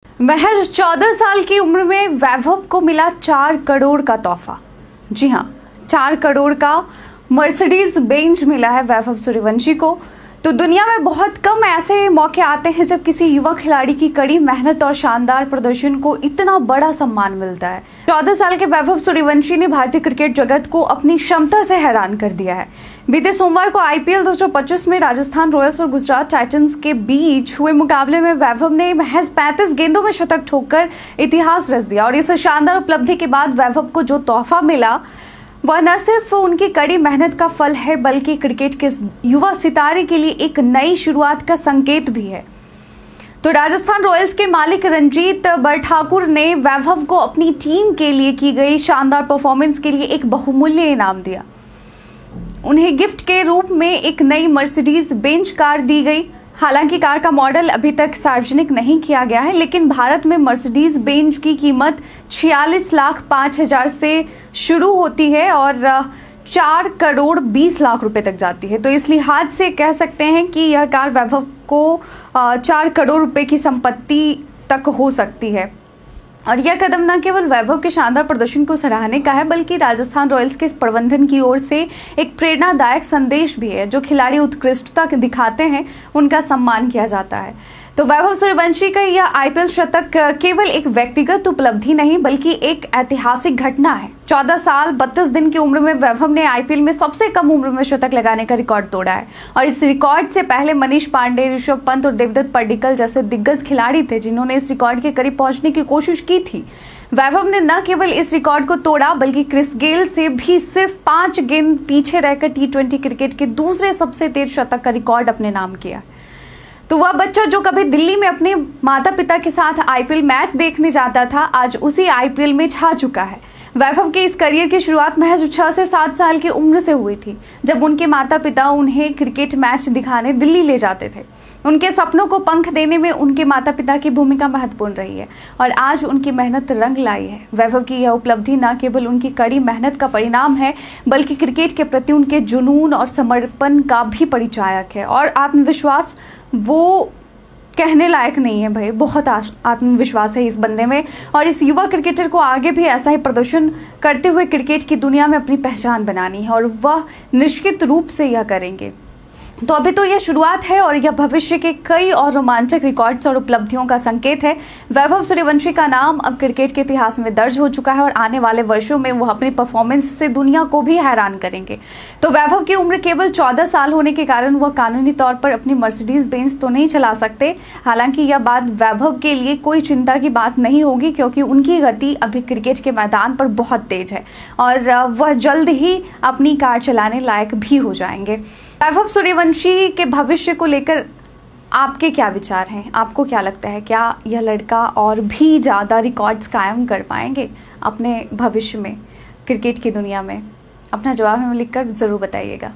महज 14 साल की उम्र में वैभव को मिला 4 करोड़ का तोहफा। जी हाँ, 4 करोड़ का मर्सिडीज बेंज मिला है वैभव सूर्यवंशी को। तो दुनिया में बहुत कम ऐसे मौके आते हैं जब किसी युवा खिलाड़ी की कड़ी मेहनत और शानदार प्रदर्शन को इतना बड़ा सम्मान मिलता है। 14 साल के वैभव सूर्यवंशी ने भारतीय क्रिकेट जगत को अपनी क्षमता से हैरान कर दिया है। बीते सोमवार को आईपीएल 2025 में राजस्थान रॉयल्स और गुजरात टाइटंस के बीच हुए मुकाबले में वैभव ने महज 35 गेंदों में शतक ठोककर इतिहास रच दिया। और इस शानदार उपलब्धि के बाद वैभव को जो तोहफा मिला वह न सिर्फ उनकी कड़ी मेहनत का फल है बल्कि क्रिकेट के युवा सितारे के लिए एक नई शुरुआत का संकेत भी है। तो राजस्थान रॉयल्स के मालिक रंजीत बरठाकुर ने वैभव को अपनी टीम के लिए की गई शानदार परफॉर्मेंस के लिए एक बहुमूल्य इनाम दिया। उन्हें गिफ्ट के रूप में एक नई मर्सिडीज बेंज कार दी गई। हालांकि कार का मॉडल अभी तक सार्वजनिक नहीं किया गया है, लेकिन भारत में मर्सिडीज बेंज की कीमत 46,05,000 से शुरू होती है और 4 करोड़ 20 लाख रुपए तक जाती है। तो इस लिहाज से कह सकते हैं कि यह कार वैभव को 4 करोड़ रुपए की संपत्ति तक हो सकती है। और यह कदम न केवल वैभव के शानदार प्रदर्शन को सराहने का है बल्कि राजस्थान रॉयल्स के इस प्रबंधन की ओर से एक प्रेरणादायक संदेश भी है। जो खिलाड़ी उत्कृष्टता दिखाते हैं उनका सम्मान किया जाता है। तो वैभव सूर्यवंशी का यह आईपीएल शतक केवल एक व्यक्तिगत उपलब्धि नहीं बल्कि एक ऐतिहासिक घटना है। 14 साल 32 दिन की उम्र में वैभव ने आईपीएल में सबसे कम उम्र में शतक लगाने का रिकॉर्ड तोड़ा है। और इस रिकॉर्ड से पहले मनीष पांडे, ऋषभ पंत और देवदत्त पड्डीकल जैसे दिग्गज खिलाड़ी थे जिन्होंने इस रिकॉर्ड के करीब पहुंचने की कोशिश की थी। वैभव ने न केवल इस रिकॉर्ड को तोड़ा बल्कि क्रिस गेल से भी सिर्फ 5 गेंद पीछे रहकर टी20 क्रिकेट के दूसरे सबसे तेज शतक का रिकॉर्ड अपने नाम किया। तो वह बच्चा जो कभी दिल्ली में अपने माता पिता के साथ आईपीएल मैच देखने जाता था, आज उसी आईपीएल में छा चुका है। वैभव के इस करियर की शुरुआत महज 6 से 7 साल की उम्र से हुई थी, जब उनके माता पिता उन्हें क्रिकेट मैच दिखाने दिल्ली ले जाते थे। उनके सपनों को पंख देने में उनके माता पिता की भूमिका महत्वपूर्ण रही है और आज उनकी मेहनत रंग लाई है। वैभव की यह उपलब्धि न केवल उनकी कड़ी मेहनत का परिणाम है बल्कि क्रिकेट के प्रति उनके जुनून और समर्पण का भी परिचायक है। और आत्मविश्वास वो कहने लायक नहीं है भाई, बहुत आत्मविश्वास है इस बंदे में। और इस युवा क्रिकेटर को आगे भी ऐसा ही प्रदर्शन करते हुए क्रिकेट की दुनिया में अपनी पहचान बनानी है और वह निश्चित रूप से यह करेंगे। तो अभी तो यह शुरुआत है और यह भविष्य के कई और रोमांचक रिकॉर्ड्स और उपलब्धियों का संकेत है। वैभव सूर्यवंशी का नाम अब क्रिकेट के इतिहास में दर्ज हो चुका है और आने वाले वर्षों में वह अपनी परफॉर्मेंस से दुनिया को भी हैरान करेंगे। तो वैभव की उम्र केवल 14 साल होने के कारण वह कानूनी तौर पर अपनी मर्सिडीज बेंज तो नहीं चला सकते। हालांकि यह बात वैभव के लिए कोई चिंता की बात नहीं होगी क्योंकि उनकी गति अभी क्रिकेट के मैदान पर बहुत तेज है और वह जल्द ही अपनी कार चलाने लायक भी हो जाएंगे। वैभव सूर्यवंशी के भविष्य को लेकर आपके क्या विचार हैं? आपको क्या लगता है, क्या यह लड़का और भी ज़्यादा रिकॉर्ड्स कायम कर पाएंगे अपने भविष्य में क्रिकेट की दुनिया में? अपना जवाब हमें लिखकर ज़रूर बताइएगा।